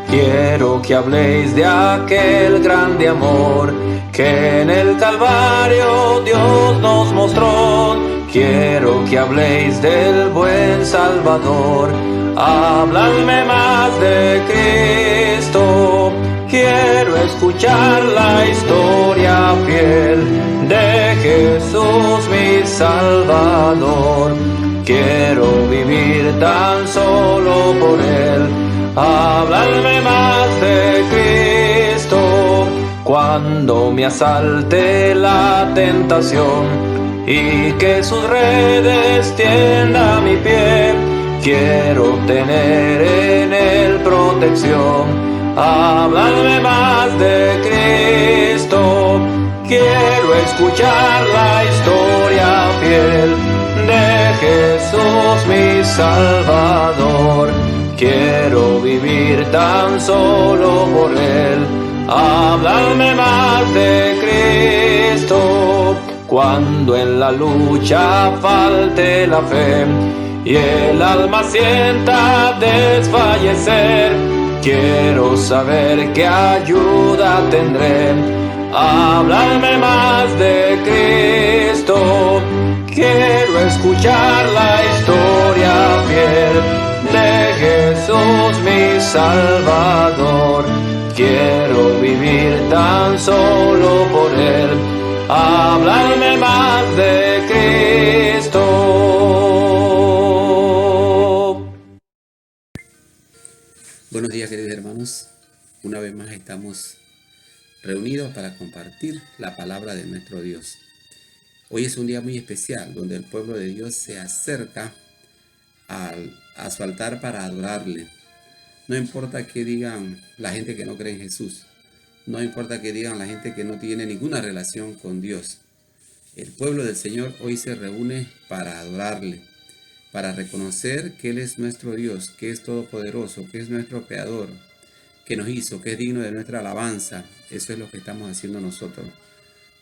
Quiero que habléis de aquel grande amor que en el Calvario Dios nos mostró. Quiero que habléis del buen Salvador, habladme más de Cristo. Quiero escuchar la historia fiel de Jesús mi Salvador. Quiero vivir tan solo por Él, habladme más de Cristo. Cuando me asalte la tentación y que sus redes tienda mi pie, quiero tener en Él protección. Habladme más de Cristo. Quiero escuchar la historia fiel de Jesús mi Salvador. Quiero vivir tan solo por Él, habladme más de Cristo. Cuando en la lucha falte la fe y el alma sienta desfallecer, quiero saber qué ayuda tendré, habladme más de Cristo. Quiero escuchar la historia fiel de Jesús mi Salvador. Quiero vivir tan solo por Él, habladme más de Cristo. Buenos días, queridos hermanos. Una vez más estamos reunidos para compartir la palabra de nuestro Dios. Hoy es un día muy especial donde el pueblo de Dios se acerca a su altar para adorarle. No importa que digan la gente que no cree en Jesús. No importa que digan la gente que no tiene ninguna relación con Dios. El pueblo del Señor hoy se reúne para adorarle, para reconocer que Él es nuestro Dios, que es todopoderoso, que es nuestro Creador, que nos hizo, que es digno de nuestra alabanza. Eso es lo que estamos haciendo nosotros,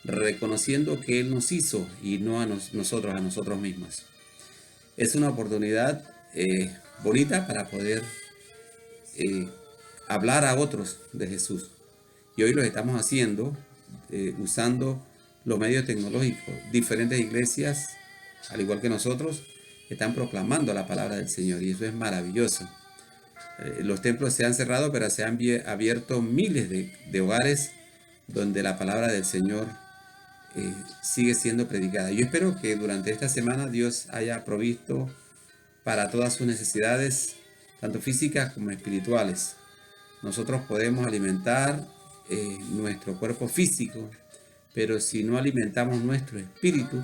reconociendo que Él nos hizo y no a nosotros, a nosotros mismos. Es una oportunidad bonita para poder hablar a otros de Jesús. Y hoy lo estamos haciendo usando los medios tecnológicos. Diferentes iglesias, al igual que nosotros, están proclamando la palabra del Señor y eso es maravilloso. Los templos se han cerrado, pero se han abierto miles de hogares donde la palabra del Señor sigue siendo predicada. Yo espero que durante esta semana Dios haya provisto para todas sus necesidades, tanto físicas como espirituales. Nosotros podemos alimentar nuestro cuerpo físico, pero si no alimentamos nuestro espíritu,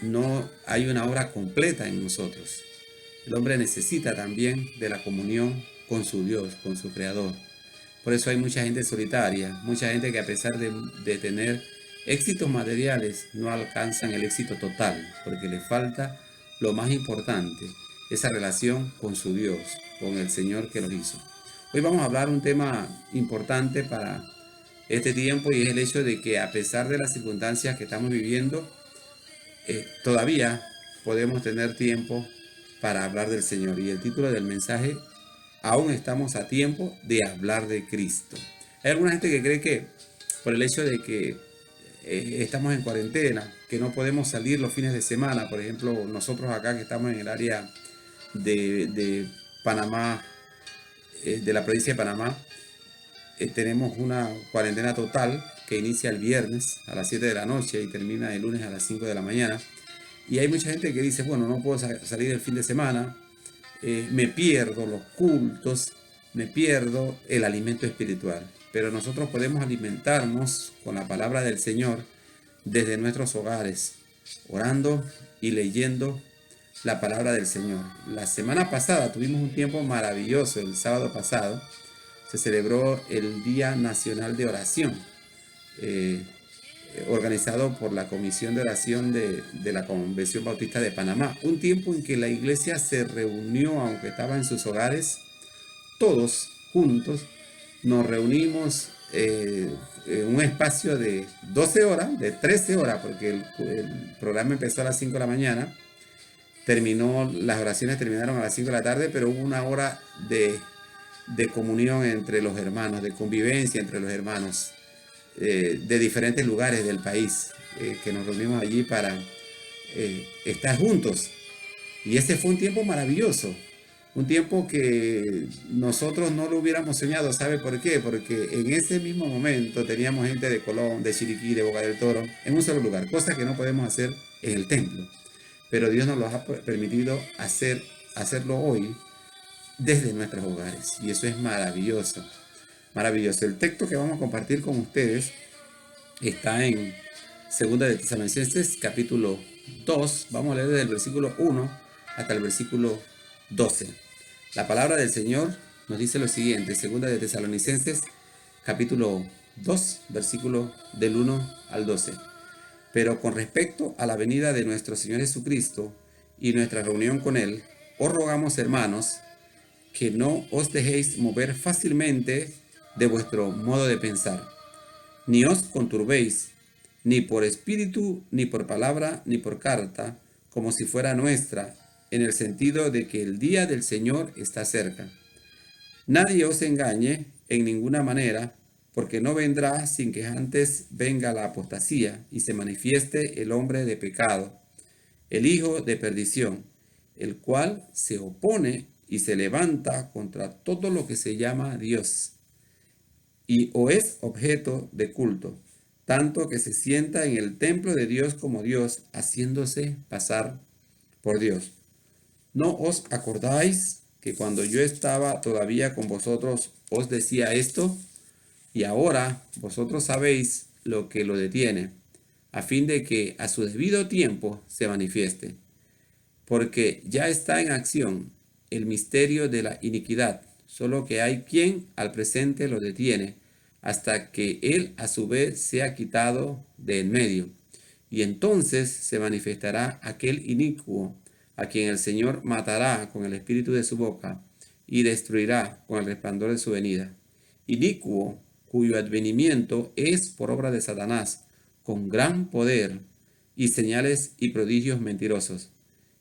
no hay una obra completa en nosotros. El hombre necesita también de la comunión con su Dios, con su Creador. Por eso hay mucha gente solitaria, mucha gente que a pesar de tener éxitos materiales, no alcanzan el éxito total, porque les falta lo más importante, esa relación con su Dios, con el Señor que los hizo. Hoy vamos a hablar un tema importante para este tiempo y es el hecho de que a pesar de las circunstancias que estamos viviendo, todavía podemos tener tiempo para hablar del Señor. Y el título del mensaje: aún estamos a tiempo de hablar de Cristo. Hay alguna gente que cree que por el hecho de que estamos en cuarentena, que no podemos salir los fines de semana, por ejemplo, nosotros acá que estamos en el área de Panamá, de la provincia de Panamá, tenemos una cuarentena total que inicia el viernes a las 7 de la noche y termina el lunes a las 5 de la mañana. Y hay mucha gente que dice, bueno, no puedo salir el fin de semana, me pierdo los cultos, me pierdo el alimento espiritual. Pero nosotros podemos alimentarnos con la palabra del Señor desde nuestros hogares, orando y leyendo la palabra del Señor. La semana pasada tuvimos un tiempo maravilloso. El sábado pasado se celebró el Día Nacional de Oración, organizado por la Comisión de Oración de la Convención Bautista de Panamá. Un tiempo en que la iglesia se reunió, aunque estaba en sus hogares, todos juntos. Nos reunimos en un espacio de 12 horas, de 13 horas, porque el programa empezó a las 5 de la mañana. Las oraciones terminaron a las 5 de la tarde, pero hubo una hora de de comunión entre los hermanos, de convivencia entre los hermanos de diferentes lugares del país, que nos reunimos allí para estar juntos. Y ese fue un tiempo maravilloso, un tiempo que nosotros no lo hubiéramos soñado. ¿Sabe por qué? Porque en ese mismo momento teníamos gente de Colón, de Chiriquí, de Boca del Toro, en un solo lugar, cosa que no podemos hacer en el templo. Pero Dios nos lo ha permitido hacerlo hoy desde nuestros hogares. Y eso es maravilloso, maravilloso. El texto que vamos a compartir con ustedes está en 2 de Tesalonicenses, capítulo 2. Vamos a leer desde el versículo 1 hasta el versículo 12. La palabra del Señor nos dice lo siguiente: 2 de Tesalonicenses, capítulo 2, versículo del 1 al 12. Pero con respecto a la venida de nuestro Señor Jesucristo y nuestra reunión con Él, os rogamos, hermanos, que no os dejéis mover fácilmente de vuestro modo de pensar, ni os conturbéis, ni por espíritu, ni por palabra, ni por carta, como si fuera nuestra, en el sentido de que el día del Señor está cerca. Nadie os engañe en ninguna manera, porque no vendrá sin que antes venga la apostasía y se manifieste el hombre de pecado, el hijo de perdición, el cual se opone y se levanta contra todo lo que se llama Dios, y o es objeto de culto, tanto que se sienta en el templo de Dios como Dios, haciéndose pasar por Dios. ¿No os acordáis que cuando yo estaba todavía con vosotros os decía esto? Y ahora vosotros sabéis lo que lo detiene, a fin de que a su debido tiempo se manifieste. Porque ya está en acción el misterio de la iniquidad, solo que hay quien al presente lo detiene, hasta que él a su vez sea quitado de en medio. Y entonces se manifestará aquel inicuo, a quien el Señor matará con el espíritu de su boca y destruirá con el resplandor de su venida. Inicuo, cuyo advenimiento es por obra de Satanás, con gran poder y señales y prodigios mentirosos,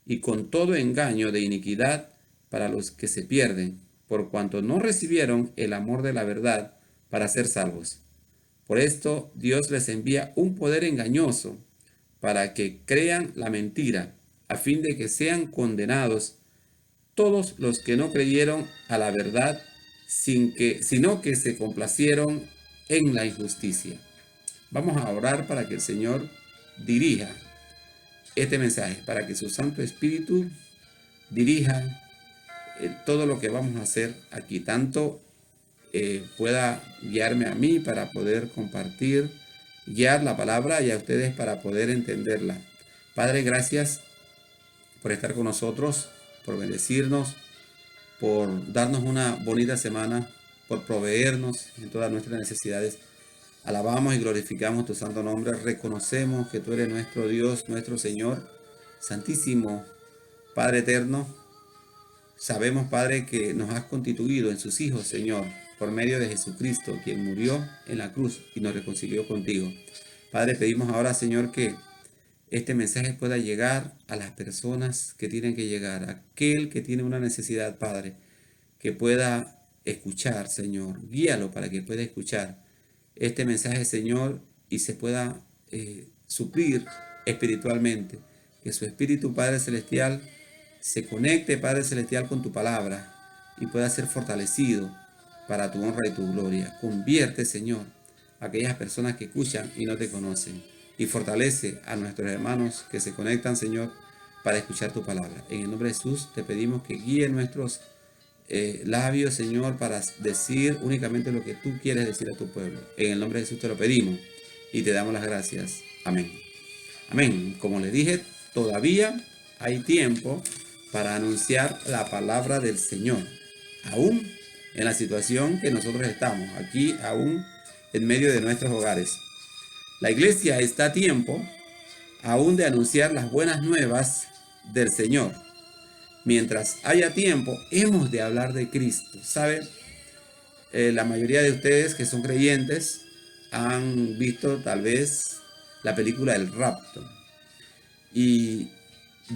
y con todo engaño de iniquidad para los que se pierden, por cuanto no recibieron el amor de la verdad para ser salvos. Por esto Dios les envía un poder engañoso, para que crean la mentira, a fin de que sean condenados todos los que no creyeron a la verdad, sino que se complacieron en la injusticia. Vamos a orar para que el Señor dirija este mensaje, para que su Santo Espíritu dirija todo lo que vamos a hacer aquí, tanto pueda guiarme a mí para poder compartir, guiar la palabra, y a ustedes para poder entenderla. Padre, gracias por estar con nosotros, por bendecirnos, por darnos una bonita semana, por proveernos en todas nuestras necesidades. Alabamos y glorificamos tu santo nombre. Reconocemos que tú eres nuestro Dios, nuestro Señor, Santísimo, Padre eterno. Sabemos, Padre, que nos has constituido en sus hijos, Señor, por medio de Jesucristo, quien murió en la cruz y nos reconcilió contigo. Padre, pedimos ahora, Señor, que este mensaje pueda llegar a las personas que tienen que llegar, a aquel que tiene una necesidad, Padre, que pueda escuchar, Señor. Guíalo para que pueda escuchar este mensaje, Señor, y se pueda suplir espiritualmente. Que su Espíritu, Padre Celestial, se conecte, Padre Celestial, con tu palabra y pueda ser fortalecido para tu honra y tu gloria. Convierte, Señor, a aquellas personas que escuchan y no te conocen, y fortalece a nuestros hermanos que se conectan, Señor, para escuchar tu palabra. En el nombre de Jesús te pedimos que guíe nuestros labios, Señor, para decir únicamente lo que tú quieres decir a tu pueblo. En el nombre de Jesús te lo pedimos y te damos las gracias. Amén. Amén. Como les dije, todavía hay tiempo para anunciar la palabra del Señor, aún en la situación que nosotros estamos, aquí aún en medio de nuestros hogares. La iglesia está a tiempo aún de anunciar las buenas nuevas del Señor. Mientras haya tiempo, hemos de hablar de Cristo. ¿Sabe? La mayoría de ustedes que son creyentes han visto tal vez la película El Rapto. Y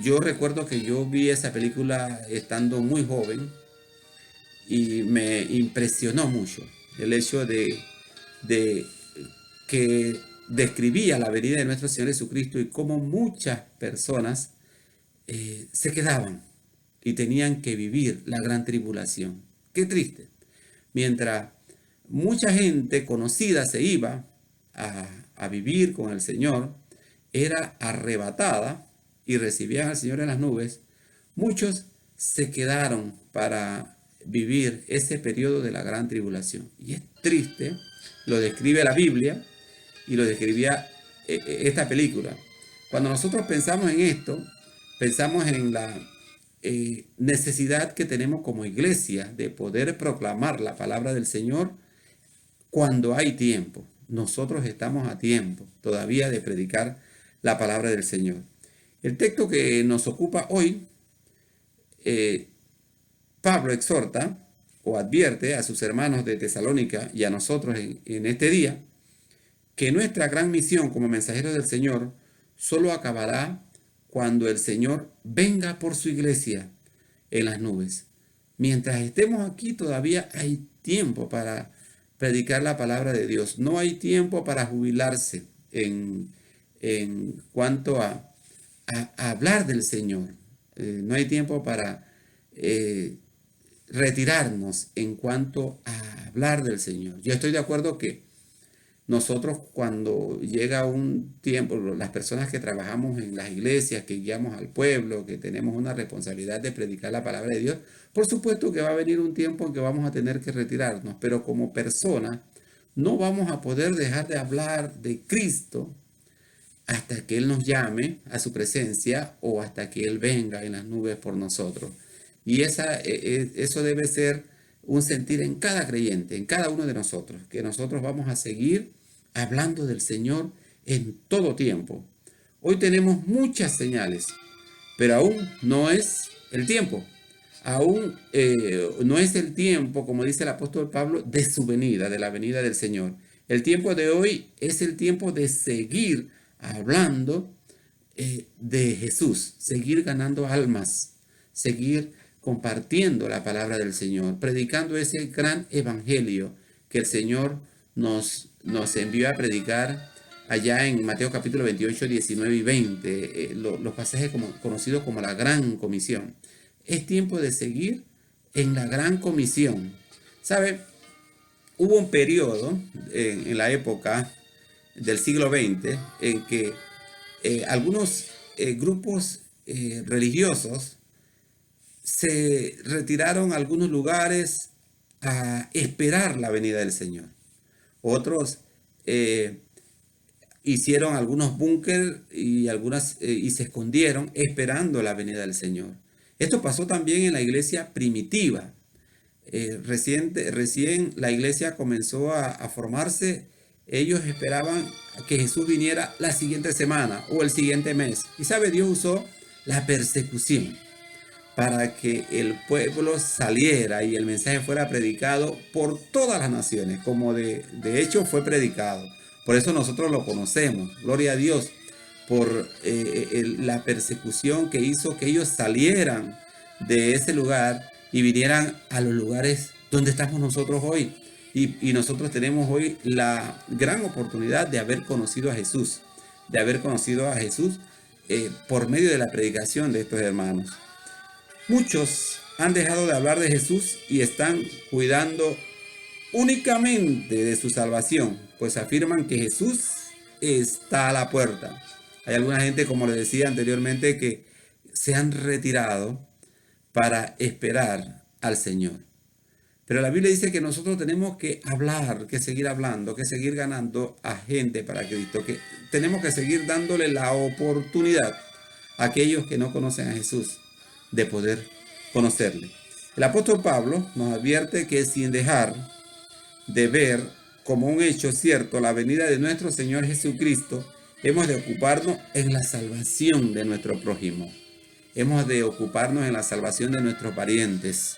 yo recuerdo que yo vi esa película estando muy joven y me impresionó mucho el hecho de que describía la venida de nuestro Señor Jesucristo y cómo muchas personas se quedaban y tenían que vivir la gran tribulación. Qué triste. Mientras mucha gente conocida se iba a vivir con el Señor, era arrebatada y recibían al Señor en las nubes, muchos se quedaron para vivir ese periodo de la gran tribulación. Y es triste, lo describe la Biblia y lo describía esta película. Cuando nosotros pensamos en esto, pensamos en la necesidad que tenemos como iglesia de poder proclamar la palabra del Señor cuando hay tiempo. Nosotros estamos a tiempo todavía de predicar la palabra del Señor. El texto que nos ocupa hoy, Pablo exhorta o advierte a sus hermanos de Tesalónica y a nosotros en este día que nuestra gran misión como mensajeros del Señor solo acabará cuando el Señor venga por su iglesia en las nubes. Mientras estemos aquí todavía hay tiempo para predicar la palabra de Dios. No hay tiempo para jubilarse en cuanto a hablar del Señor. No hay tiempo para retirarnos en cuanto a hablar del Señor. Yo estoy de acuerdo que nosotros cuando llega un tiempo, las personas que trabajamos en las iglesias, que guiamos al pueblo, que tenemos una responsabilidad de predicar la palabra de Dios, por supuesto que va a venir un tiempo en que vamos a tener que retirarnos, pero como persona no vamos a poder dejar de hablar de Cristo hasta que Él nos llame a su presencia o hasta que Él venga en las nubes por nosotros. Y eso debe ser un sentir en cada creyente, en cada uno de nosotros, que nosotros vamos a seguir hablando del Señor en todo tiempo. Hoy tenemos muchas señales, pero aún no es el tiempo. Aún no es el tiempo, como dice el apóstol Pablo, de su venida, de la venida del Señor. El tiempo de hoy es el tiempo de seguir hablando de Jesús, seguir ganando almas, seguir compartiendo la palabra del Señor, predicando ese gran evangelio que el Señor nos envió a predicar allá en Mateo capítulo 28, 19 y 20, los pasajes conocidos como la Gran Comisión. Es tiempo de seguir en la Gran Comisión. ¿Sabe? Hubo un periodo en la época del siglo XX en que algunos grupos religiosos se retiraron a algunos lugares a esperar la venida del Señor. Otros hicieron algunos búnker y se escondieron esperando la venida del Señor. Esto pasó también en la iglesia primitiva. Recién la iglesia comenzó a formarse. Ellos esperaban que Jesús viniera la siguiente semana o el siguiente mes. Y sabe, Dios usó la persecución para que el pueblo saliera y el mensaje fuera predicado por todas las naciones, como de hecho fue predicado. Por eso nosotros lo conocemos. Gloria a Dios por la persecución que hizo que ellos salieran de ese lugar y vinieran a los lugares donde estamos nosotros hoy. Y nosotros tenemos hoy la gran oportunidad de haber conocido a Jesús, por medio de la predicación de estos hermanos. Muchos han dejado de hablar de Jesús y están cuidando únicamente de su salvación, pues afirman que Jesús está a la puerta. Hay alguna gente, como les decía anteriormente, que se han retirado para esperar al Señor. Pero la Biblia dice que nosotros tenemos que hablar, que seguir hablando, que seguir ganando a gente para Cristo, que tenemos que seguir dándole la oportunidad a aquellos que no conocen a Jesús de poder conocerle. El apóstol Pablo nos advierte que sin dejar de ver como un hecho cierto la venida de nuestro Señor Jesucristo, hemos de ocuparnos en la salvación de nuestro prójimo. Hemos de ocuparnos en la salvación de nuestros parientes.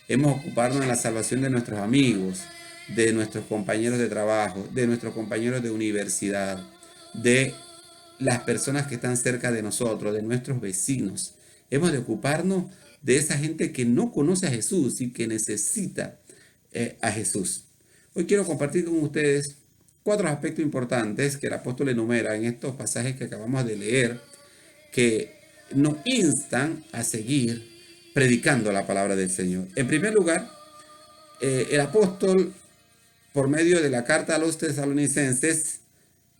Hemos de ocuparnos en la salvación de nuestros amigos, de nuestros compañeros de trabajo, de nuestros compañeros de universidad, de las personas que están cerca de nosotros, de nuestros vecinos. Hemos de ocuparnos de esa gente que no conoce a Jesús y que necesita a Jesús. Hoy quiero compartir con ustedes 4 aspectos importantes que el apóstol enumera en estos pasajes que acabamos de leer, que nos instan a seguir predicando la palabra del Señor. En primer lugar, el apóstol, por medio de la carta a los tesalonicenses,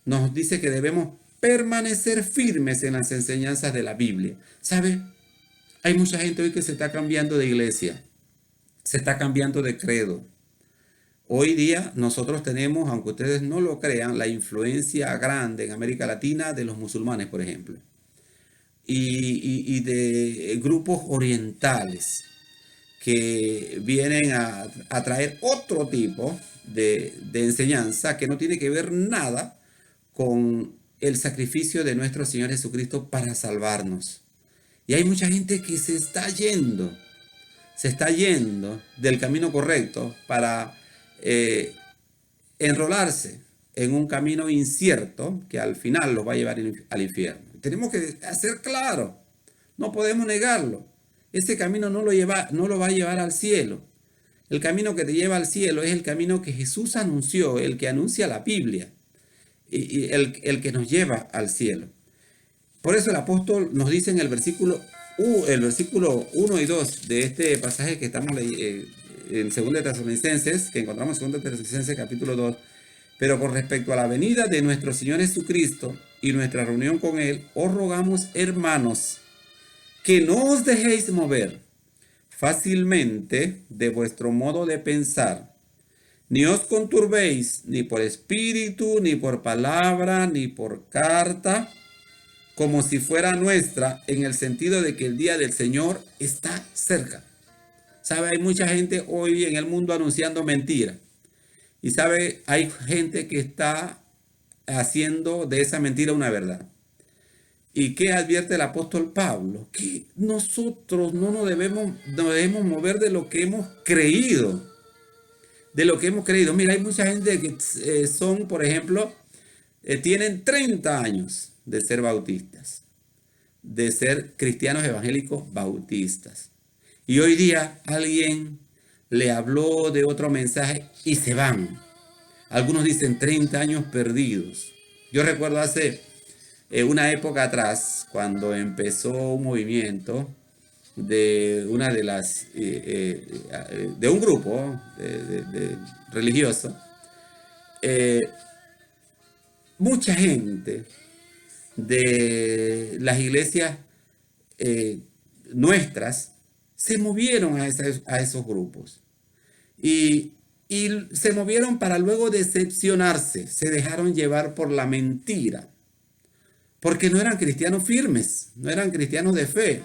nos dice que debemos permanecer firmes en las enseñanzas de la Biblia. ¿Sabe? Hay mucha gente hoy que se está cambiando de iglesia, se está cambiando de credo. Hoy día nosotros tenemos, aunque ustedes no lo crean, la influencia grande en América Latina de los musulmanes, por ejemplo, y de grupos orientales que vienen a traer otro tipo de enseñanza que no tiene que ver nada con el sacrificio de nuestro Señor Jesucristo para salvarnos. Y hay mucha gente que se está yendo del camino correcto para enrolarse en un camino incierto que al final los va a llevar al infierno. Tenemos que hacer claro, no podemos negarlo. Ese camino no lo va a llevar al cielo. El camino que te lleva al cielo es el camino que Jesús anunció, el que anuncia la Biblia, y el que nos lleva al cielo. Por eso el apóstol nos dice en el versículo 1 y 2 de este pasaje que estamos leyendo en 2 Tesalonicenses, que encontramos en 2 Tesalonicenses capítulo 2, pero con respecto a la venida de nuestro Señor Jesucristo y nuestra reunión con Él, os rogamos, hermanos, que no os dejéis mover fácilmente de vuestro modo de pensar, ni os conturbéis ni por espíritu, ni por palabra, ni por carta, como si fuera nuestra, en el sentido de que el día del Señor está cerca. ¿Sabe? Hay mucha gente hoy en el mundo anunciando mentiras. Y ¿sabe? Hay gente que está haciendo de esa mentira una verdad. ¿Y qué advierte el apóstol Pablo? Que nosotros no debemos mover de lo que hemos creído. De lo que hemos creído. Mira, hay mucha gente que son, por ejemplo, tienen 30 años de ser bautistas, de ser cristianos evangélicos bautistas. Y hoy día alguien le habló de otro mensaje y se van. Algunos dicen 30 años perdidos. Yo recuerdo hace una época atrás, cuando empezó un movimiento de una de las de un grupo religioso, mucha gente de las iglesias nuestras se movieron a esos grupos y se movieron para luego decepcionarse, se dejaron llevar por la mentira, porque no eran cristianos firmes, no eran cristianos de fe.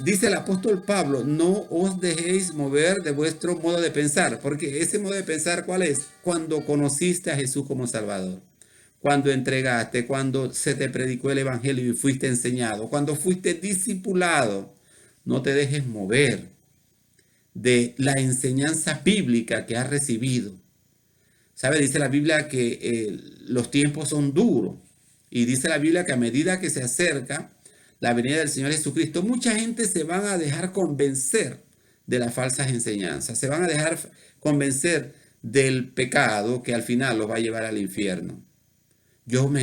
Dice el apóstol Pablo, no os dejéis mover de vuestro modo de pensar, porque ese modo de pensar, ¿cuál es? Cuando conociste a Jesús como Salvador, cuando entregaste, cuando se te predicó el evangelio y fuiste enseñado, cuando fuiste discipulado. No te dejes mover de la enseñanza bíblica que has recibido. ¿Sabe? Dice la Biblia que los tiempos son duros. Y dice la Biblia que a medida que se acerca la venida del Señor Jesucristo, mucha gente se van a dejar convencer de las falsas enseñanzas. Se van a dejar convencer del pecado que al final los va a llevar al infierno. Yo no me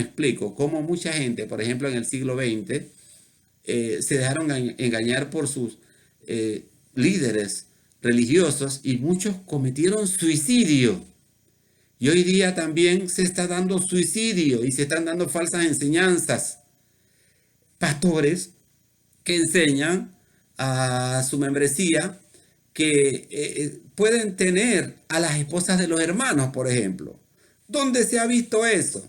explico cómo mucha gente, por ejemplo, en el siglo XX, se dejaron engañar por sus líderes religiosos y muchos cometieron suicidio. Y hoy día también se está dando suicidio y se están dando falsas enseñanzas. Pastores que enseñan a su membresía que pueden tener a las esposas de los hermanos, por ejemplo. ¿Dónde se ha visto eso?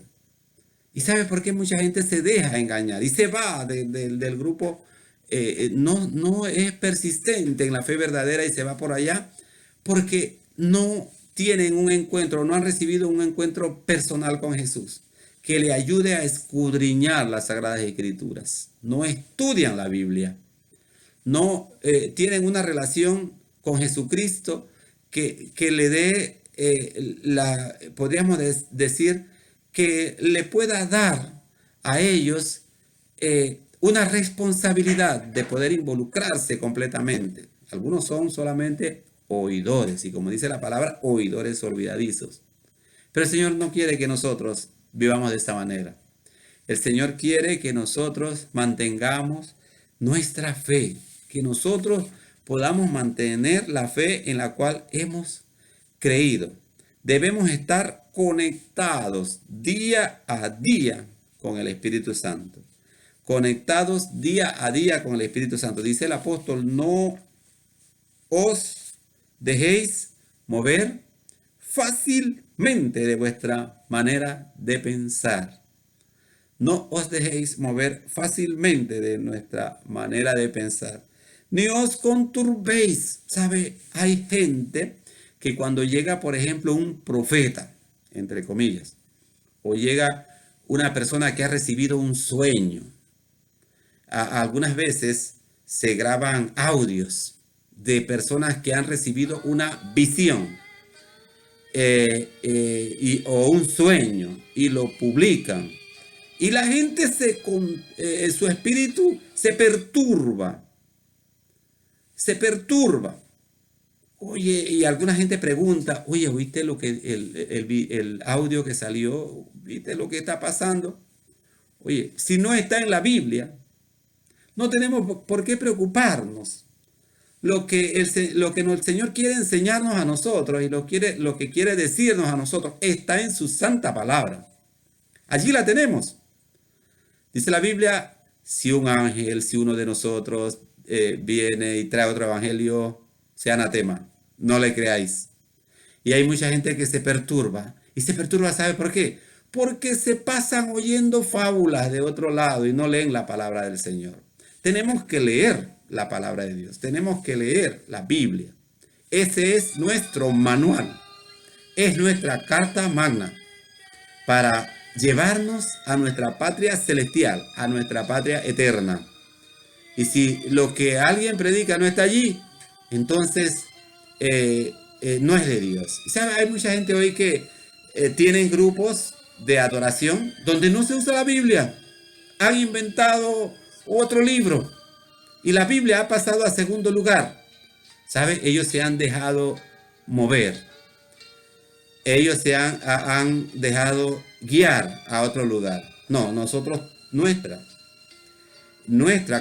¿Y sabe por qué mucha gente se deja engañar y se va del grupo? No es persistente en la fe verdadera y se va por allá porque no tienen un encuentro, no han recibido un encuentro personal con Jesús que le ayude a escudriñar las Sagradas Escrituras. No estudian la Biblia, no tienen una relación con Jesucristo que le dé, podríamos decir, que le pueda dar a ellos una responsabilidad de poder involucrarse completamente. Algunos son solamente oidores, y como dice la palabra, oidores olvidadizos. Pero el Señor no quiere que nosotros vivamos de esta manera. El Señor quiere que nosotros mantengamos nuestra fe, que nosotros podamos mantener la fe en la cual hemos creído. Debemos estar conectados día a día con el Espíritu Santo. Conectados día a día con el Espíritu Santo. Dice el apóstol, no os dejéis mover fácilmente de vuestra manera de pensar. No os dejéis mover fácilmente de nuestra manera de pensar. Ni os conturbéis. ¿Sabe? Hay gente que cuando llega, por ejemplo, un profeta, entre comillas, o llega una persona que ha recibido un sueño, algunas veces se graban audios de personas que han recibido una visión o un sueño y lo publican. Y la gente su espíritu se perturba. Se perturba. Oye, y alguna gente pregunta, oye, ¿viste lo que el audio que salió? ¿Viste lo que está pasando? Oye, si no está en la Biblia, no tenemos por qué preocuparnos. Lo que el Señor quiere enseñarnos a nosotros y lo que quiere decirnos a nosotros está en su santa palabra. Allí la tenemos. Dice la Biblia, si uno de nosotros viene y trae otro evangelio, sea anatema, no le creáis. Y hay mucha gente que se perturba. Y se perturba, ¿sabe por qué? Porque se pasan oyendo fábulas de otro lado y no leen la palabra del Señor. Tenemos que leer la palabra de Dios. Tenemos que leer la Biblia. Ese es nuestro manual. Es nuestra carta magna para llevarnos a nuestra patria celestial, a nuestra patria eterna. Y si lo que alguien predica no está allí, entonces no es de Dios. ¿Sabe? Hay mucha gente hoy que tienen grupos de adoración donde no se usa la Biblia. Han inventado otro libro y la Biblia ha pasado a segundo lugar. ¿Sabe? Ellos se han dejado mover. Ellos se han dejado guiar a otro lugar. No, nosotros, nuestra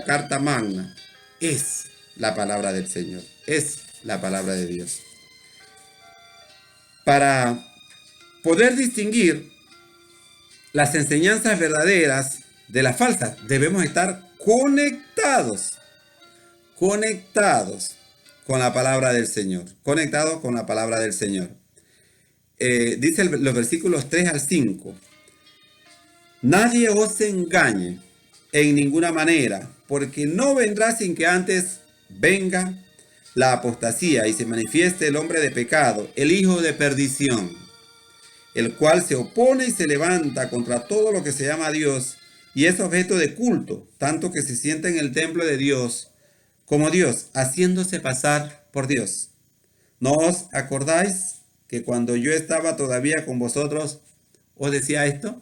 carta magna es la palabra del Señor, es la palabra de Dios. Para poder distinguir las enseñanzas verdaderas de las falsas, debemos estar conectados con la palabra del Señor, conectados con la palabra del Señor. Dice los versículos 3 al 5, nadie os engañe en ninguna manera, porque no vendrá sin que antes venga la apostasía y se manifieste el hombre de pecado, el hijo de perdición, el cual se opone y se levanta contra todo lo que se llama Dios y es objeto de culto, tanto que se sienta en el templo de Dios como Dios, haciéndose pasar por Dios. ¿No os acordáis que cuando yo estaba todavía con vosotros os decía esto?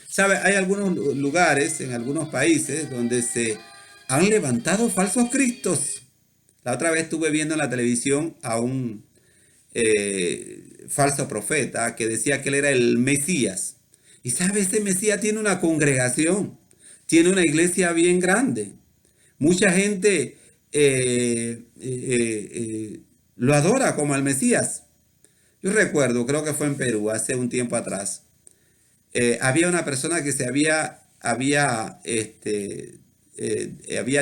¿Sabe? Hay algunos lugares, en algunos países, donde se han levantado falsos cristos. La otra vez estuve viendo en la televisión a un falso profeta que decía que él era el Mesías. Y sabe, ese Mesías tiene una congregación, tiene una iglesia bien grande. Mucha gente lo adora como al Mesías. Yo recuerdo, creo que fue en Perú, hace un tiempo atrás. Había una persona que había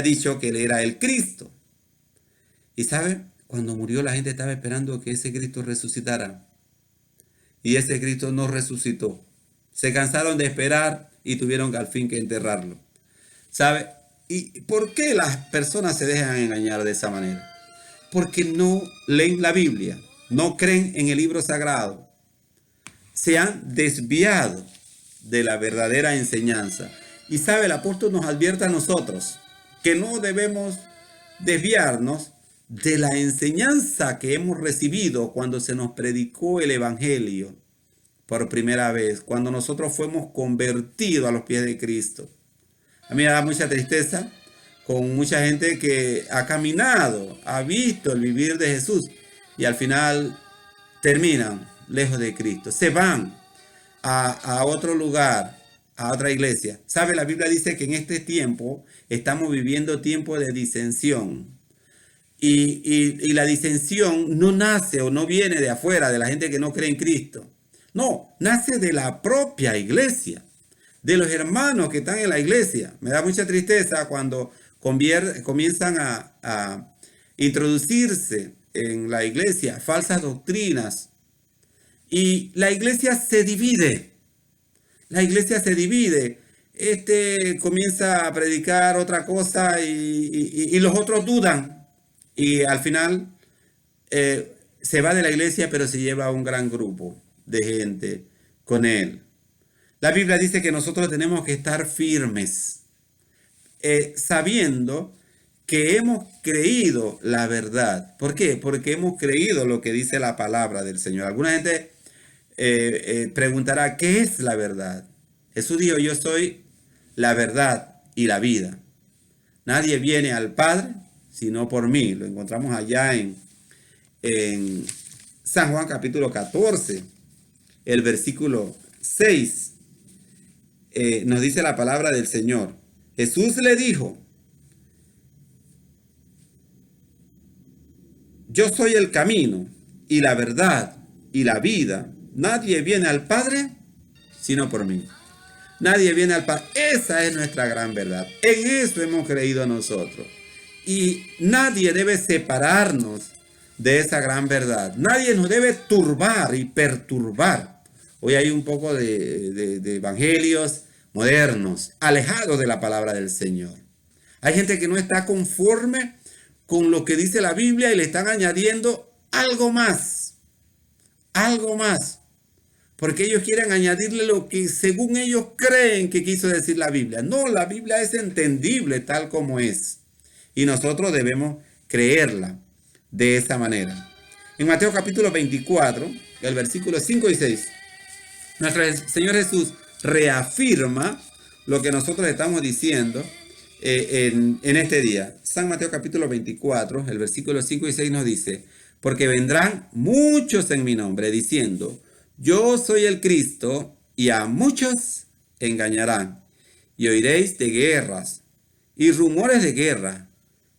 dicho que él era el Cristo. Y ¿sabe? Cuando murió la gente estaba esperando que ese Cristo resucitara. Y ese Cristo no resucitó. Se cansaron de esperar y tuvieron al fin que enterrarlo. ¿Sabe? ¿Y por qué las personas se dejan engañar de esa manera? Porque no leen la Biblia, no creen en el libro sagrado. Se han desviado de la verdadera enseñanza. Y sabe, el apóstol nos advierte a nosotros que no debemos desviarnos de la enseñanza que hemos recibido cuando se nos predicó el evangelio por primera vez, cuando nosotros fuimos convertidos a los pies de Cristo. A mí me da mucha tristeza con mucha gente que ha caminado, ha visto el vivir de Jesús y al final terminan lejos de Cristo. Se van a otro lugar, a otra iglesia. ¿Sabe? La Biblia dice que en este tiempo estamos viviendo tiempo de disensión. Y la disensión no nace o no viene de afuera, de la gente que no cree en Cristo. No, nace de la propia iglesia, de los hermanos que están en la iglesia. Me da mucha tristeza cuando comienzan a introducirse en la iglesia falsas doctrinas y la iglesia se divide. La iglesia se divide. Este comienza a predicar otra cosa y los otros dudan. Y al final se va de la iglesia, pero se lleva a un gran grupo de gente con él. La Biblia dice que nosotros tenemos que estar firmes, sabiendo que hemos creído la verdad. ¿Por qué? Porque hemos creído lo que dice la palabra del Señor. Alguna gente preguntará, ¿qué es la verdad? Jesús dijo, yo soy la verdad y la vida. Nadie viene al Padre sino por mí. Lo encontramos allá en San Juan capítulo 14, el versículo 6. Nos dice la palabra del Señor. Jesús le dijo, yo soy el camino y la verdad y la vida. Nadie viene al Padre sino por mí. Nadie viene al Padre. Esa es nuestra gran verdad. En eso hemos creído nosotros. Y nadie debe separarnos de esa gran verdad. Nadie nos debe turbar y perturbar. Hoy hay un poco de evangelios modernos, alejados de la palabra del Señor. Hay gente que no está conforme con lo que dice la Biblia y le están añadiendo algo más. Algo más. Porque ellos quieren añadirle lo que según ellos creen que quiso decir la Biblia. No, la Biblia es entendible tal como es. Y nosotros debemos creerla de esa manera. En Mateo capítulo 24, el versículo 5 y 6, nuestro Señor Jesús reafirma lo que nosotros estamos diciendo en este día. San Mateo capítulo 24, el versículo 5 y 6 nos dice, porque vendrán muchos en mi nombre diciendo, yo soy el Cristo, y a muchos engañarán. Y oiréis de guerras y rumores de guerra.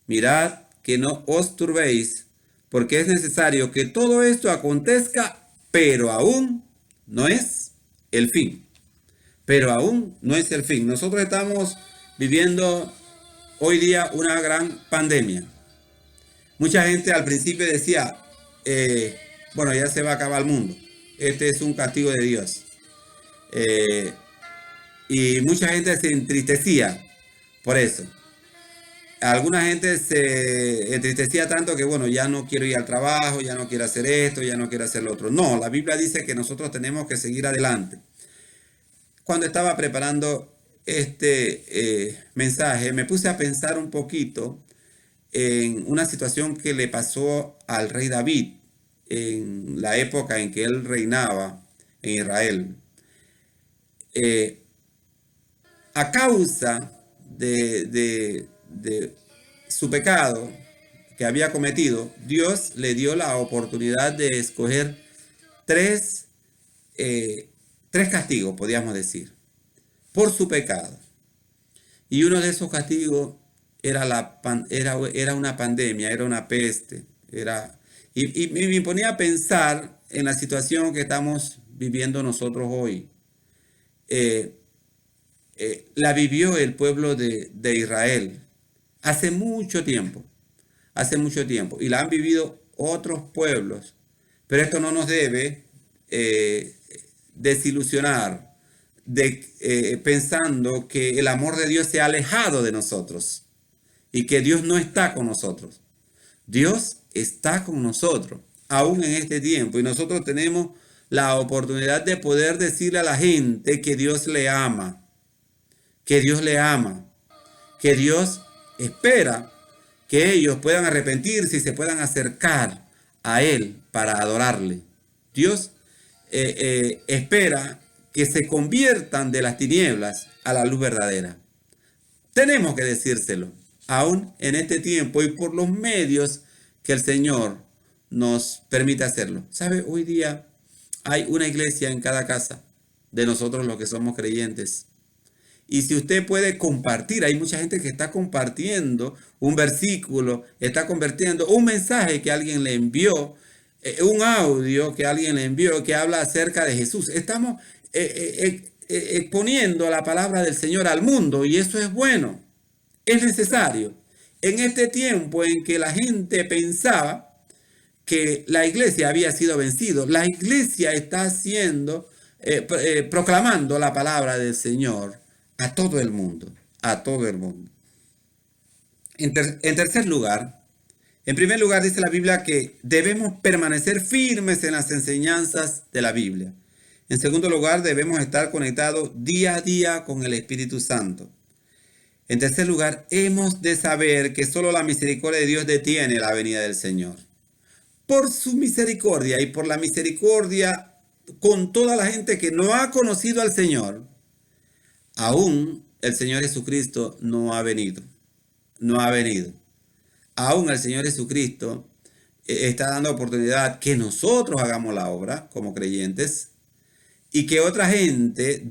Mirad que no os turbéis, porque es necesario que todo esto acontezca, pero aún no es el fin. Pero aún no es el fin. Nosotros estamos viviendo hoy día una gran pandemia. Mucha gente al principio decía, bueno, ya se va a acabar el mundo. Este es un castigo de Dios. Y mucha gente se entristecía por eso. Alguna gente se entristecía tanto que, bueno, ya no quiero ir al trabajo, ya no quiero hacer esto, ya no quiero hacer lo otro. No, la Biblia dice que nosotros tenemos que seguir adelante. Cuando estaba preparando este mensaje, me puse a pensar un poquito en una situación que le pasó al rey David en la época en que él reinaba en Israel. A causa de su pecado que había cometido, Dios le dio la oportunidad de escoger tres castigos, podríamos decir, por su pecado. Y uno de esos castigos era una pandemia, era una peste. Y me ponía a pensar en la situación que estamos viviendo nosotros hoy. La vivió el pueblo de Israel hace mucho tiempo, y la han vivido otros pueblos, pero esto no nos debe desilusionar pensando que el amor de Dios se ha alejado de nosotros y que Dios no está con nosotros. Dios está con nosotros, aún en este tiempo, y nosotros tenemos la oportunidad de poder decirle a la gente que Dios le ama, que Dios le ama, que Dios espera que ellos puedan arrepentirse y se puedan acercar a Él para adorarle. Dios espera que se conviertan de las tinieblas a la luz verdadera. tenemos que decírselo, aún en este tiempo y por los medios que el Señor nos permite hacerlo. ¿Sabe? Hoy día hay una iglesia en cada casa de nosotros los que somos creyentes. Y si usted puede compartir, hay mucha gente que está compartiendo un versículo, está compartiendo un mensaje que alguien le envió, un audio que alguien le envió que habla acerca de Jesús. Estamos exponiendo la palabra del Señor al mundo y eso es bueno, es necesario. En este tiempo en que la gente pensaba que la iglesia había sido vencido, la iglesia está haciendo, proclamando la palabra del Señor a todo el mundo, a todo el mundo. En tercer lugar, en primer lugar dice la Biblia que debemos permanecer firmes en las enseñanzas de la Biblia. En segundo lugar, debemos estar conectados día a día con el Espíritu Santo. En tercer lugar, hemos de saber que solo la misericordia de Dios detiene la venida del Señor. Por su misericordia y por la misericordia con toda la gente que no ha conocido al Señor, aún el Señor Jesucristo no ha venido. No ha venido. Aún el Señor Jesucristo está dando oportunidad que nosotros hagamos la obra como creyentes y que otra gente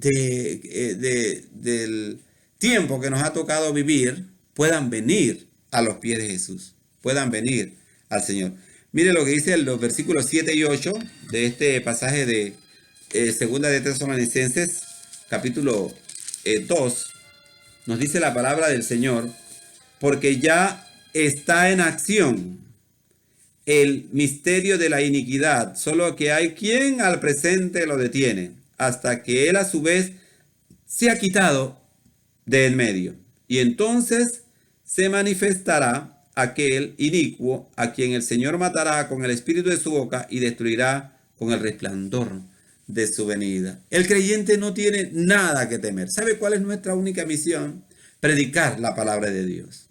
del tiempo que nos ha tocado vivir puedan venir a los pies de Jesús, puedan venir al Señor. Mire lo que dice en los versículos 7 y 8 de este pasaje de Segunda de Tesalonicenses, capítulo 2, nos dice la palabra del Señor, porque ya está en acción el misterio de la iniquidad, solo que hay quien al presente lo detiene, hasta que él a su vez se ha quitado de en medio. Y entonces se manifestará aquel inicuo a quien el Señor matará con el espíritu de su boca y destruirá con el resplandor de su venida. El creyente no tiene nada que temer. ¿Sabe cuál es nuestra única misión? Predicar la palabra de Dios.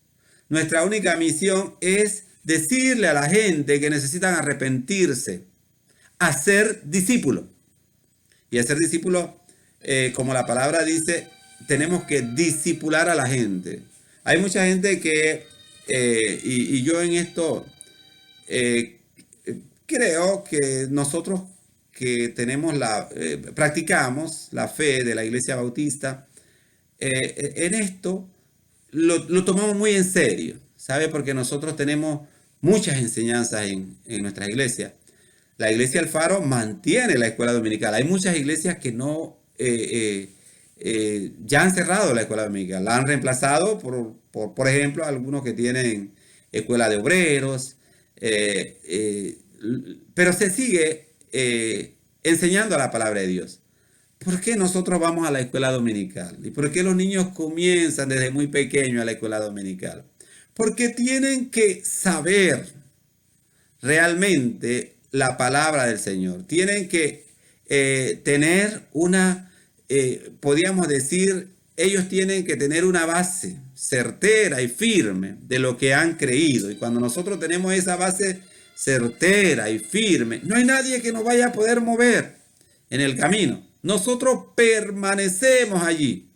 Nuestra única misión es decirle a la gente que necesitan arrepentirse, hacer discípulo. Y hacer discípulo, como la palabra dice, tenemos que discipular a la gente. Hay mucha gente que, y yo en esto creo que nosotros que tenemos practicamos la fe de la Iglesia Bautista, en esto lo tomamos muy en serio, ¿sabe? Porque nosotros tenemos muchas enseñanzas en nuestra iglesia. La iglesia El Faro mantiene la escuela dominical. Hay muchas iglesias que no ya han cerrado la escuela dominical. La han reemplazado por ejemplo, algunos que tienen escuela de obreros, pero se sigue enseñando la palabra de Dios. ¿Por qué nosotros vamos a la escuela dominical? ¿Y por qué los niños comienzan desde muy pequeños a la escuela dominical? Porque tienen que saber realmente la palabra del Señor. Tienen que tener podríamos decir, ellos tienen que tener una base certera y firme de lo que han creído. Y cuando nosotros tenemos esa base certera y firme, no hay nadie que nos vaya a poder mover en el camino. Nosotros permanecemos allí.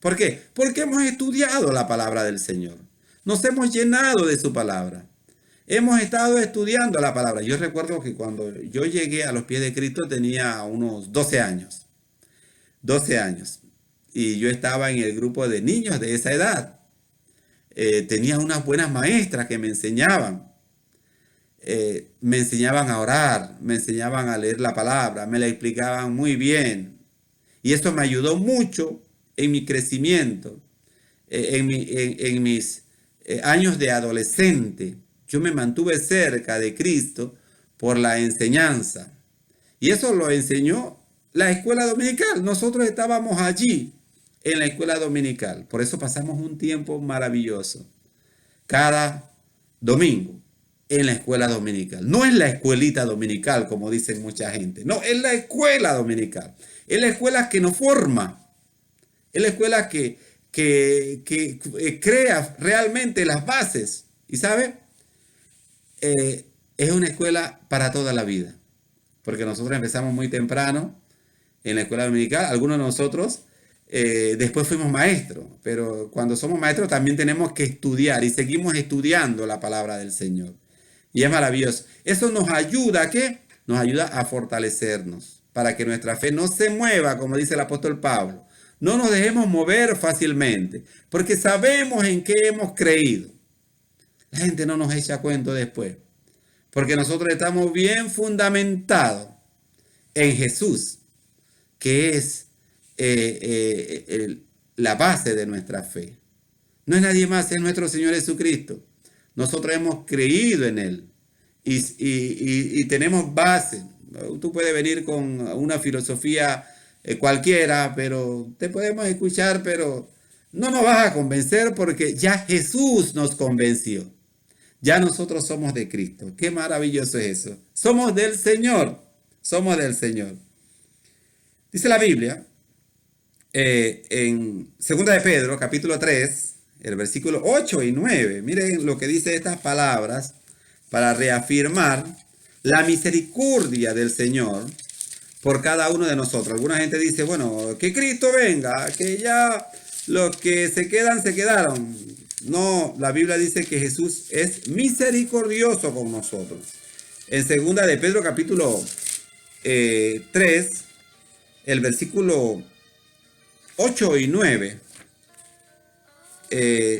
¿Por qué? Porque hemos estudiado la palabra del Señor. Nos hemos llenado de su palabra. Hemos estado estudiando la palabra. Yo recuerdo que cuando yo llegué a los pies de Cristo tenía unos 12 años. 12 años. Y yo estaba en el grupo de niños de esa edad. Tenía unas buenas maestras que me enseñaban. Me enseñaban a orar, me enseñaban a leer la palabra, me la explicaban muy bien. Y eso me ayudó mucho en mi crecimiento, en mis años de adolescente. Yo me mantuve cerca de Cristo por la enseñanza. Y eso lo enseñó la escuela dominical. Nosotros estábamos allí en la escuela dominical. Por eso pasamos un tiempo maravilloso. Cada domingo en la escuela dominical. No es la escuelita dominical, como dicen mucha gente. No, es la escuela dominical. Es la escuela que nos forma. Es la escuela que crea realmente las bases. ¿Y sabe? Es una escuela para toda la vida. Porque nosotros empezamos muy temprano en la escuela dominical. Algunos de nosotros después fuimos maestros, pero cuando somos maestros también tenemos que estudiar y seguimos estudiando la palabra del Señor. Y es maravilloso. Eso nos ayuda ¿a qué? Nos ayuda a fortalecernos para que nuestra fe no se mueva, como dice el apóstol Pablo. No nos dejemos mover fácilmente, porque sabemos en qué hemos creído. La gente no nos echa cuento después, porque nosotros estamos bien fundamentados en Jesús, que es la base de nuestra fe. No es nadie más, es nuestro Señor Jesucristo. Nosotros hemos creído en Él y tenemos base. Tú puedes venir con una filosofía cualquiera, pero te podemos escuchar, pero no nos vas a convencer porque ya Jesús nos convenció. Ya nosotros somos de Cristo. Qué maravilloso es eso. Somos del Señor. Somos del Señor. Dice la Biblia en 2 de Pedro, capítulo 3, el versículo 8 y 9. Miren lo que dice estas palabras para reafirmar la misericordia del Señor por cada uno de nosotros. Alguna gente dice, bueno, que Cristo venga, que ya los que se quedan, se quedaron. No, la Biblia dice que Jesús es misericordioso con nosotros. En 2 de Pedro, capítulo 3, el versículo 8 y 9,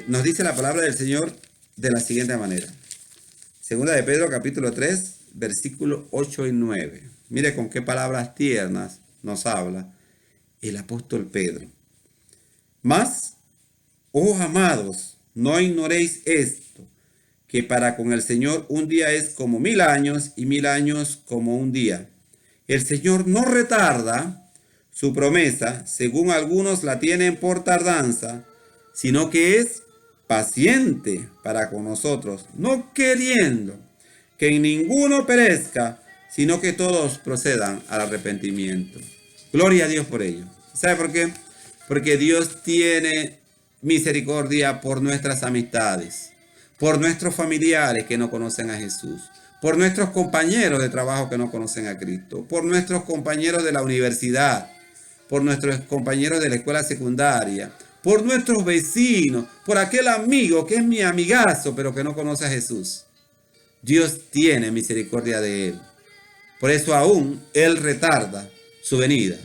nos dice la palabra del Señor de la siguiente manera. 2 de Pedro, capítulo 3, versículo 8 y 9. Mire con qué palabras tiernas nos habla el apóstol Pedro. Mas, oh amados, no ignoréis esto, que para con el Señor un día es como 1000 años y 1000 años como un día. El Señor no retarda su promesa, según algunos la tienen por tardanza, sino que es paciente para con nosotros, no queriendo que en ninguno perezca, sino que todos procedan al arrepentimiento. Gloria a Dios por ello. ¿Sabe por qué? Porque Dios tiene misericordia por nuestras amistades, por nuestros familiares que no conocen a Jesús, por nuestros compañeros de trabajo que no conocen a Cristo, por nuestros compañeros de la universidad, por nuestros compañeros de la escuela secundaria, por nuestros vecinos, por aquel amigo que es mi amigazo, pero que no conoce a Jesús. Dios tiene misericordia de él. Por eso aún Él retarda su venida,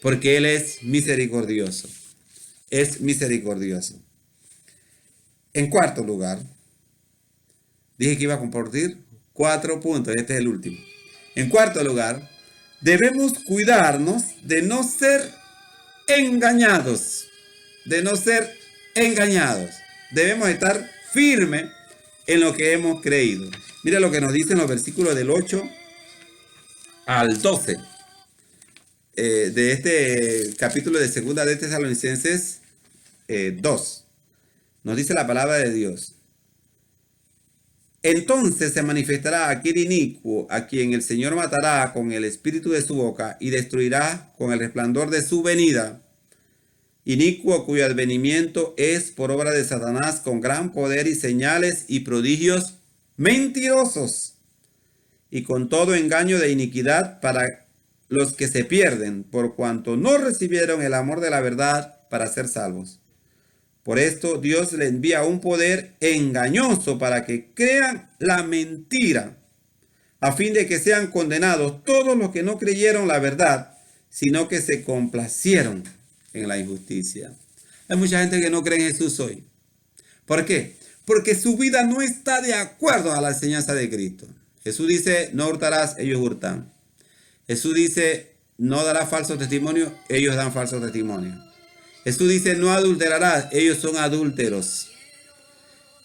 porque Él es misericordioso. Es misericordioso. En cuarto lugar, dije que iba a compartir 4 puntos, este es el último. En cuarto lugar, debemos cuidarnos de no ser engañados. De no ser engañados. Debemos estar firmes en lo que hemos creído. Mira lo que nos dicen los versículos del 8 al 12 de este capítulo de 2 de Tesalonicenses 2. Nos dice la palabra de Dios. Entonces se manifestará aquel inicuo a quien el Señor matará con el espíritu de su boca y destruirá con el resplandor de su venida. Inicuo cuyo advenimiento es por obra de Satanás con gran poder y señales y prodigios mentirosos y con todo engaño de iniquidad para los que se pierden por cuanto no recibieron el amor de la verdad para ser salvos. Por esto Dios le envía un poder engañoso para que crean la mentira, a fin de que sean condenados todos los que no creyeron la verdad, sino que se complacieron en la injusticia. Hay mucha gente que no cree en Jesús hoy. ¿Por qué? Porque su vida no está de acuerdo a la enseñanza de Cristo. Jesús dice, no hurtarás, ellos hurtan. Jesús dice, no darás falso testimonio, ellos dan falso testimonio. Jesús dice, no adulterarás, ellos son adúlteros.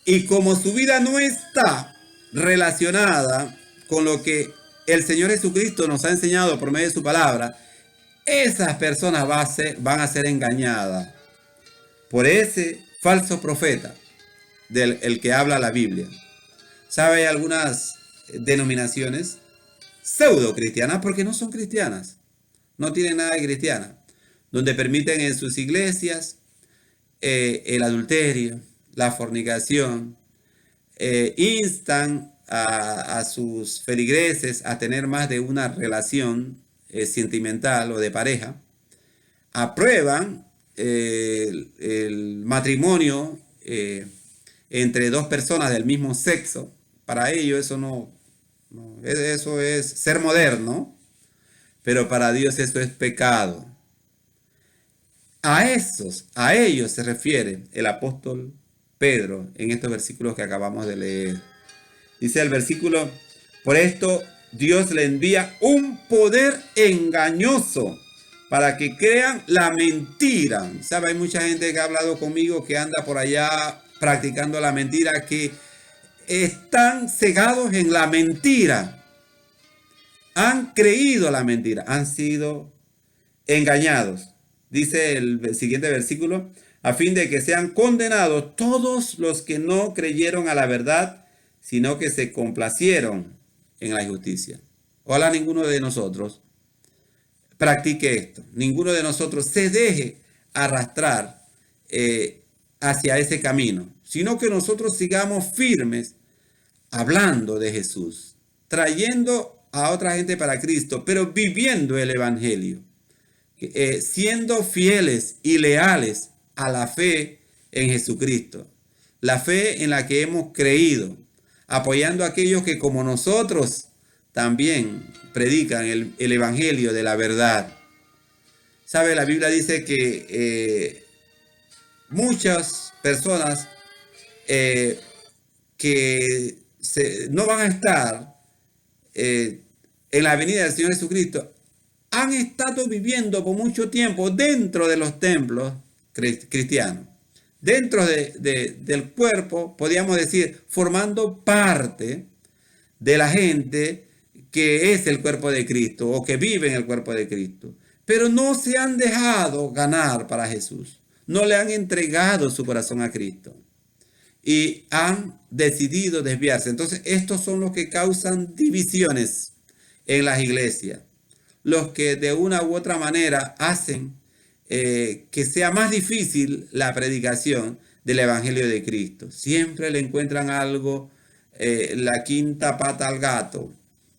Y como su vida no está relacionada con lo que el Señor Jesucristo nos ha enseñado por medio de su palabra, esas personas van a ser engañadas por ese falso profeta del el que habla la Biblia. ¿Sabe? Hay algunas denominaciones pseudo cristianas porque no son cristianas, no tienen nada de cristiana, donde permiten en sus iglesias el adulterio, la fornicación, instan a sus feligreses a tener más de una relación sentimental o de pareja, aprueban el matrimonio entre dos personas del mismo sexo. Para ellos eso eso es ser moderno, pero para Dios eso es pecado. A ellos se refiere el apóstol Pedro en estos versículos que acabamos de leer. Dice el versículo: por esto Dios le envía un poder engañoso para que crean la mentira. ¿Sabe? Hay mucha gente que ha hablado conmigo que anda por allá practicando la mentira, que están cegados en la mentira. Han creído la mentira, han sido engañados. Dice el siguiente versículo: a fin de que sean condenados todos los que no creyeron a la verdad, sino que se complacieron en la injusticia. Ojalá ninguno de nosotros practique esto. Ninguno de nosotros se deje arrastrar hacia ese camino, sino que nosotros sigamos firmes hablando de Jesús, trayendo a otra gente para Cristo, pero viviendo el evangelio, siendo fieles y leales a la fe en Jesucristo, la fe en la que hemos creído, apoyando a aquellos que como nosotros también predican el evangelio de la verdad. ¿Sabe? La Biblia dice que muchas personas que no van a estar en la venida del Señor Jesucristo han estado viviendo por mucho tiempo dentro de los templos cristianos, dentro del cuerpo, podríamos decir, formando parte de la gente que es el cuerpo de Cristo o que vive en el cuerpo de Cristo, pero no se han dejado ganar para Jesús, no le han entregado su corazón a Cristo y han decidido desviarse. Entonces, estos son los que causan divisiones en las iglesias, los que de una u otra manera hacen que sea más difícil la predicación del evangelio de Cristo. Siempre le encuentran algo, la quinta pata al gato,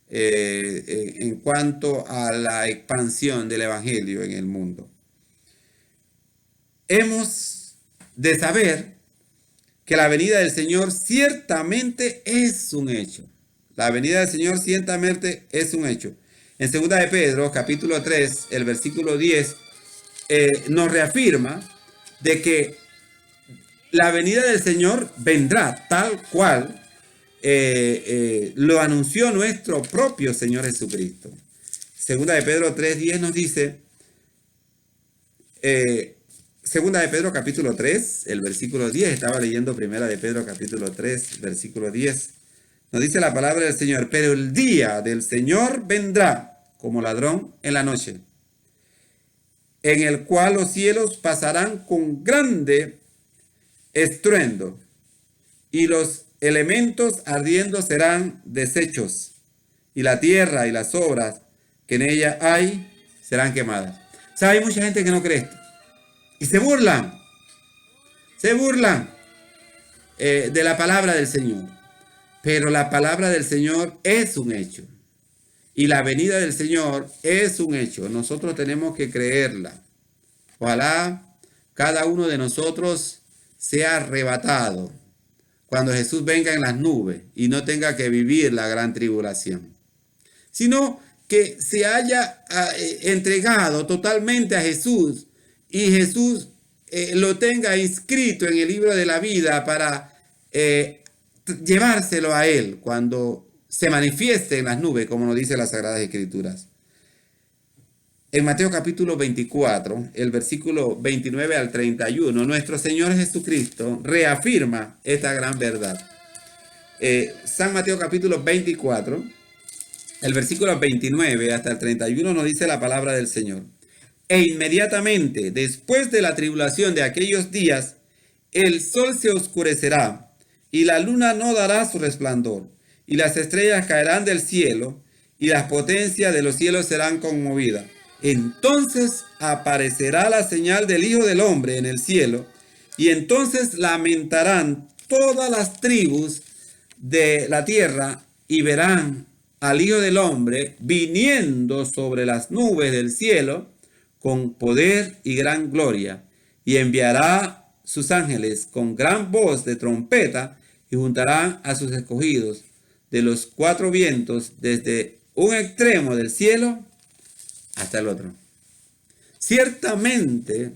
en cuanto a la expansión del evangelio en el mundo. Hemos de saber que la venida del Señor ciertamente es un hecho. La venida del Señor ciertamente es un hecho. En 2 de Pedro, capítulo 3, el versículo 10, nos reafirma de que la venida del Señor vendrá tal cual lo anunció nuestro propio Señor Jesucristo. 2 de Pedro 3:10 nos dice, 2 de Pedro capítulo 3, el versículo 10, estaba leyendo 1 de Pedro capítulo 3, versículo 10, nos dice la palabra del Señor: pero el día del Señor vendrá como ladrón en la noche, en el cual los cielos pasarán con grande estruendo, y los elementos ardiendo serán deshechos, y la tierra y las obras que en ella hay serán quemadas. O sea, hay mucha gente que no cree esto, y se burlan de la palabra del Señor. Pero la palabra del Señor es un hecho, y la venida del Señor es un hecho. Nosotros tenemos que creerla. Ojalá cada uno de nosotros sea arrebatado cuando Jesús venga en las nubes y no tenga que vivir la gran tribulación, sino que se haya entregado totalmente a Jesús y Jesús lo tenga inscrito en el libro de la vida para llevárselo a Él cuando se manifieste en las nubes, como nos dice las Sagradas Escrituras. En Mateo capítulo 24, el versículo 29 al 31, nuestro Señor Jesucristo reafirma esta gran verdad. San Mateo capítulo 24, el versículo 29 hasta el 31 nos dice la palabra del Señor. E inmediatamente después de la tribulación de aquellos días, el sol se oscurecerá y la luna no dará su resplandor, y las estrellas caerán del cielo, y las potencias de los cielos serán conmovidas. Entonces aparecerá la señal del Hijo del Hombre en el cielo, y entonces lamentarán todas las tribus de la tierra, y verán al Hijo del Hombre viniendo sobre las nubes del cielo con poder y gran gloria. y enviará sus ángeles con gran voz de trompeta y juntarán a sus escogidos de los cuatro vientos desde un extremo del cielo hasta el otro. Ciertamente,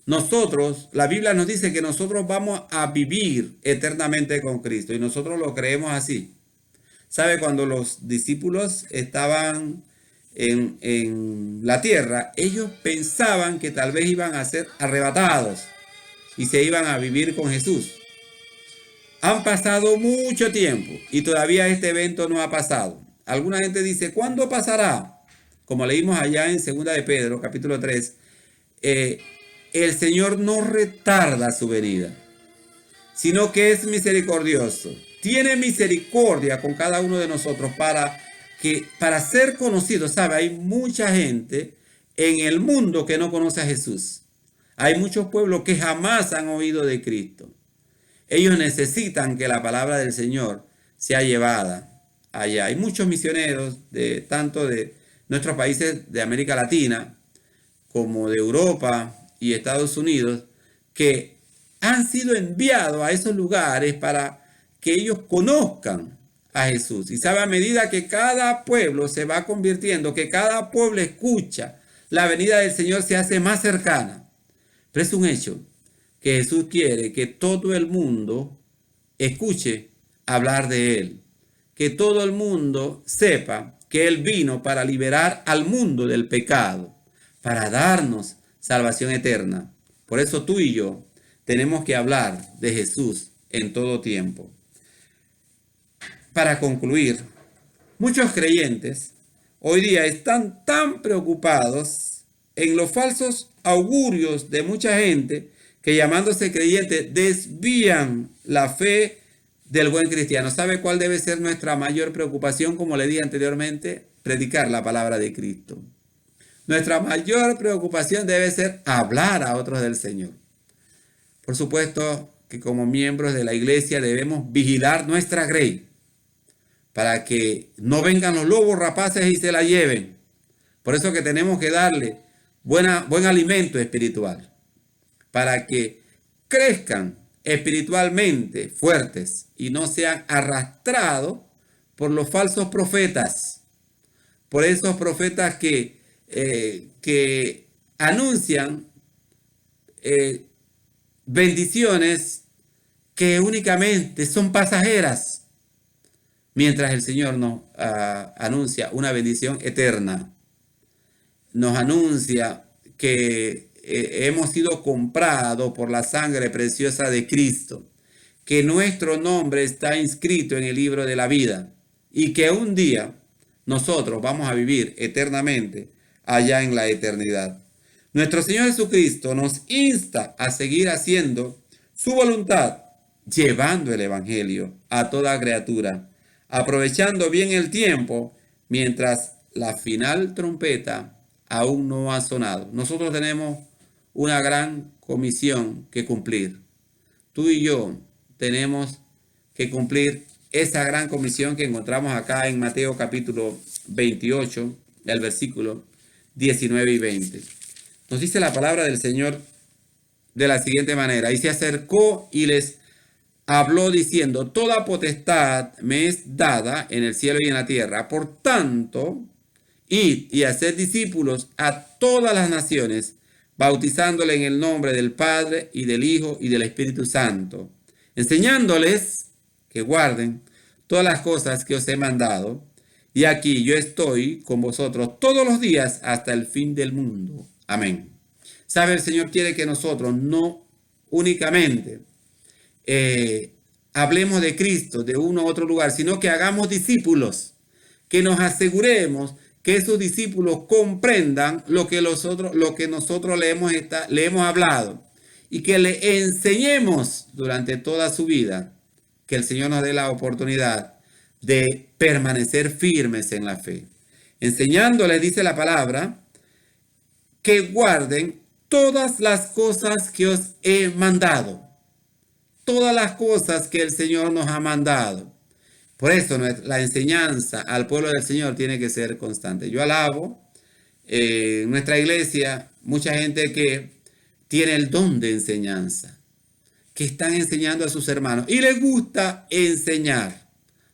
nosotros, la Biblia nos dice que nosotros vamos a vivir eternamente con Cristo y nosotros lo creemos así. ¿Sabe? Cuando los discípulos estaban en la tierra, ellos pensaban que tal vez iban a ser arrebatados y se iban a vivir con Jesús. Han pasado mucho tiempo y todavía este evento no ha pasado. Alguna gente dice, ¿cuándo pasará? Como leímos allá en 2 de Pedro, capítulo 3, el Señor no retarda su venida, sino que es misericordioso. Tiene misericordia con cada uno de nosotros para ser conocido. ¿Sabe? Hay mucha gente en el mundo que no conoce a Jesús. Hay muchos pueblos que jamás han oído de Cristo. Ellos necesitan que la palabra del Señor sea llevada allá. Hay muchos misioneros tanto de nuestros países de América Latina como de Europa y Estados Unidos que han sido enviados a esos lugares para que ellos conozcan a Jesús. Y sabe, a medida que cada pueblo se va convirtiendo, que cada pueblo escucha, la venida del Señor se hace más cercana. Pero es un hecho que Jesús quiere que todo el mundo escuche hablar de Él. Que todo el mundo sepa que Él vino para liberar al mundo del pecado, para darnos salvación eterna. Por eso tú y yo tenemos que hablar de Jesús en todo tiempo. Para concluir, muchos creyentes hoy día están tan preocupados en los falsos augurios de mucha gente que llamándose creyentes desvían la fe del buen cristiano. ¿Sabe cuál debe ser nuestra mayor preocupación? Como le dije anteriormente, predicar la palabra de Cristo. Nuestra mayor preocupación debe ser hablar a otros del Señor. Por supuesto que como miembros de la iglesia debemos vigilar nuestra grey para que no vengan los lobos rapaces y se la lleven. Por eso que tenemos que darle buen alimento espiritual para que crezcan espiritualmente fuertes y no sean arrastrados por los falsos profetas, por esos profetas que anuncian bendiciones que únicamente son pasajeras, mientras el Señor nos anuncia una bendición eterna. Nos anuncia que hemos sido comprados por la sangre preciosa de Cristo, que nuestro nombre está inscrito en el libro de la vida y que un día nosotros vamos a vivir eternamente allá en la eternidad. Nuestro Señor Jesucristo nos insta a seguir haciendo su voluntad, llevando el evangelio a toda criatura, aprovechando bien el tiempo mientras la final trompeta aún no ha sonado. Nosotros tenemos una gran comisión que cumplir. Tú y yo tenemos que cumplir esa gran comisión que encontramos acá en Mateo capítulo 28, el versículo 19 y 20. Nos dice la palabra del Señor de la siguiente manera: y se acercó y les habló diciendo, toda potestad me es dada en el cielo y en la tierra. Por tanto, id y haced discípulos a todas las naciones, bautizándole en el nombre del Padre y del Hijo y del Espíritu Santo, enseñándoles que guarden todas las cosas que os he mandado. Y aquí yo estoy con vosotros todos los días hasta el fin del mundo. Amén. ¿Sabe? El Señor quiere que nosotros no únicamente hablemos de Cristo de uno u otro lugar, sino que hagamos discípulos, que nos aseguremos que esos discípulos comprendan lo que nosotros le hemos hablado y que le enseñemos durante toda su vida, que el Señor nos dé la oportunidad de permanecer firmes en la fe. Enseñándoles, dice la palabra, que guarden todas las cosas que os he mandado. Todas las cosas que el Señor nos ha mandado. Por eso la enseñanza al pueblo del Señor tiene que ser constante. Yo alabo en nuestra iglesia mucha gente que tiene el don de enseñanza, que están enseñando a sus hermanos y les gusta enseñar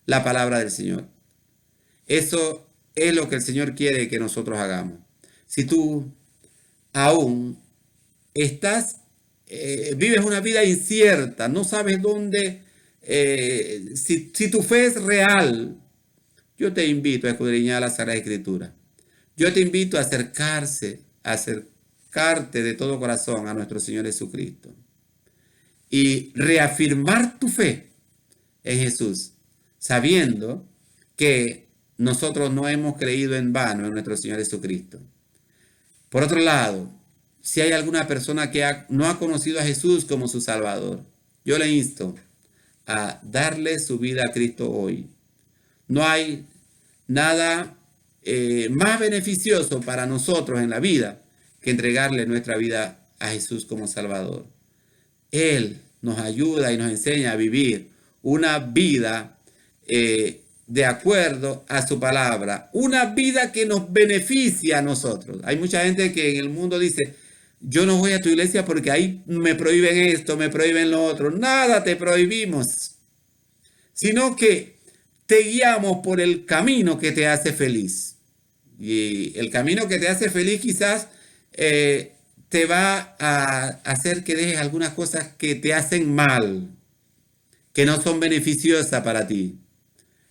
la palabra del Señor. Eso es lo que el Señor quiere que nosotros hagamos. Si tú aún vives una vida incierta, no sabes dónde, si tu fe es real, yo te invito a escudriñar la Sagrada Escritura. Yo te invito a acercarte de todo corazón a nuestro Señor Jesucristo y reafirmar tu fe en Jesús, sabiendo que nosotros no hemos creído en vano en nuestro Señor Jesucristo. Por otro lado, si hay alguna persona que no ha conocido a Jesús como su Salvador, yo le insto a darle su vida a Cristo hoy. No hay nada más beneficioso para nosotros en la vida que entregarle nuestra vida a Jesús como Salvador. Él nos ayuda y nos enseña a vivir una vida de acuerdo a su palabra, una vida que nos beneficia a nosotros. Hay mucha gente que en el mundo dice, yo no voy a tu iglesia porque ahí me prohíben esto, me prohíben lo otro. Nada te prohibimos, sino que te guiamos por el camino que te hace feliz. Y el camino que te hace feliz quizás te va a hacer que dejes algunas cosas que te hacen mal, que no son beneficiosas para ti.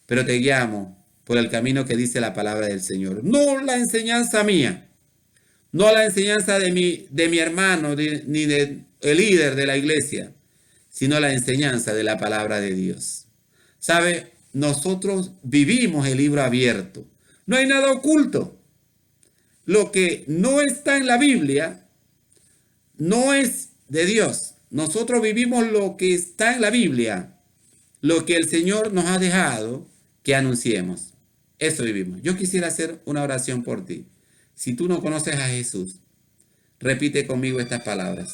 Pero te guiamos por el camino que dice la palabra del Señor. No la enseñanza mía, no la enseñanza de mi hermano, ni del líder de la iglesia, sino la enseñanza de la palabra de Dios. ¿Sabe? Nosotros vivimos el libro abierto. No hay nada oculto. Lo que no está en la Biblia no es de Dios. Nosotros vivimos lo que está en la Biblia, lo que el Señor nos ha dejado que anunciemos. Eso vivimos. Yo quisiera hacer una oración por ti. Si tú no conoces a Jesús, repite conmigo estas palabras.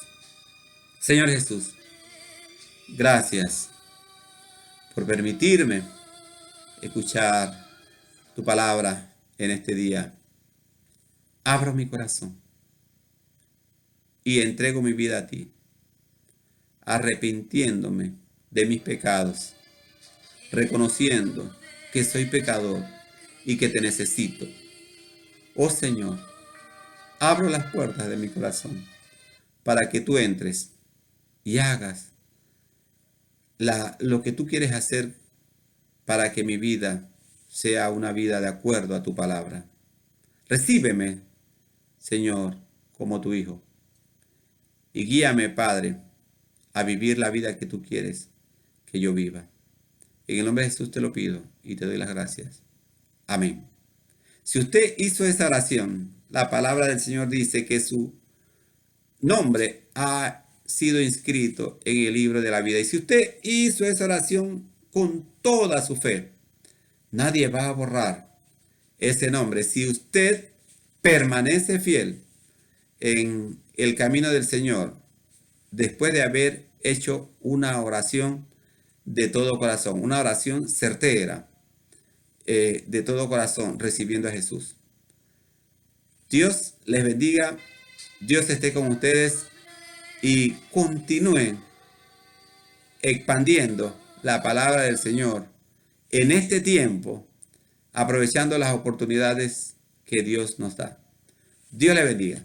Señor Jesús, gracias por permitirme escuchar tu palabra en este día. Abro mi corazón y entrego mi vida a ti, arrepintiéndome de mis pecados, reconociendo que soy pecador y que te necesito. Oh Señor, abro las puertas de mi corazón para que tú entres y hagas lo que tú quieres hacer para que mi vida sea una vida de acuerdo a tu palabra. Recíbeme, Señor, como tu Hijo. Y guíame, Padre, a vivir la vida que tú quieres que yo viva. En el nombre de Jesús te lo pido y te doy las gracias. Amén. Si usted hizo esa oración, la palabra del Señor dice que su nombre ha sido inscrito en el libro de la vida. Y si usted hizo esa oración con toda su fe, nadie va a borrar ese nombre. Si usted permanece fiel en el camino del Señor, después de haber hecho una oración de todo corazón, una oración certera, de todo corazón, recibiendo a Jesús. Dios les bendiga, Dios esté con ustedes y continúen expandiendo la palabra del Señor en este tiempo, aprovechando las oportunidades que Dios nos da. Dios les bendiga.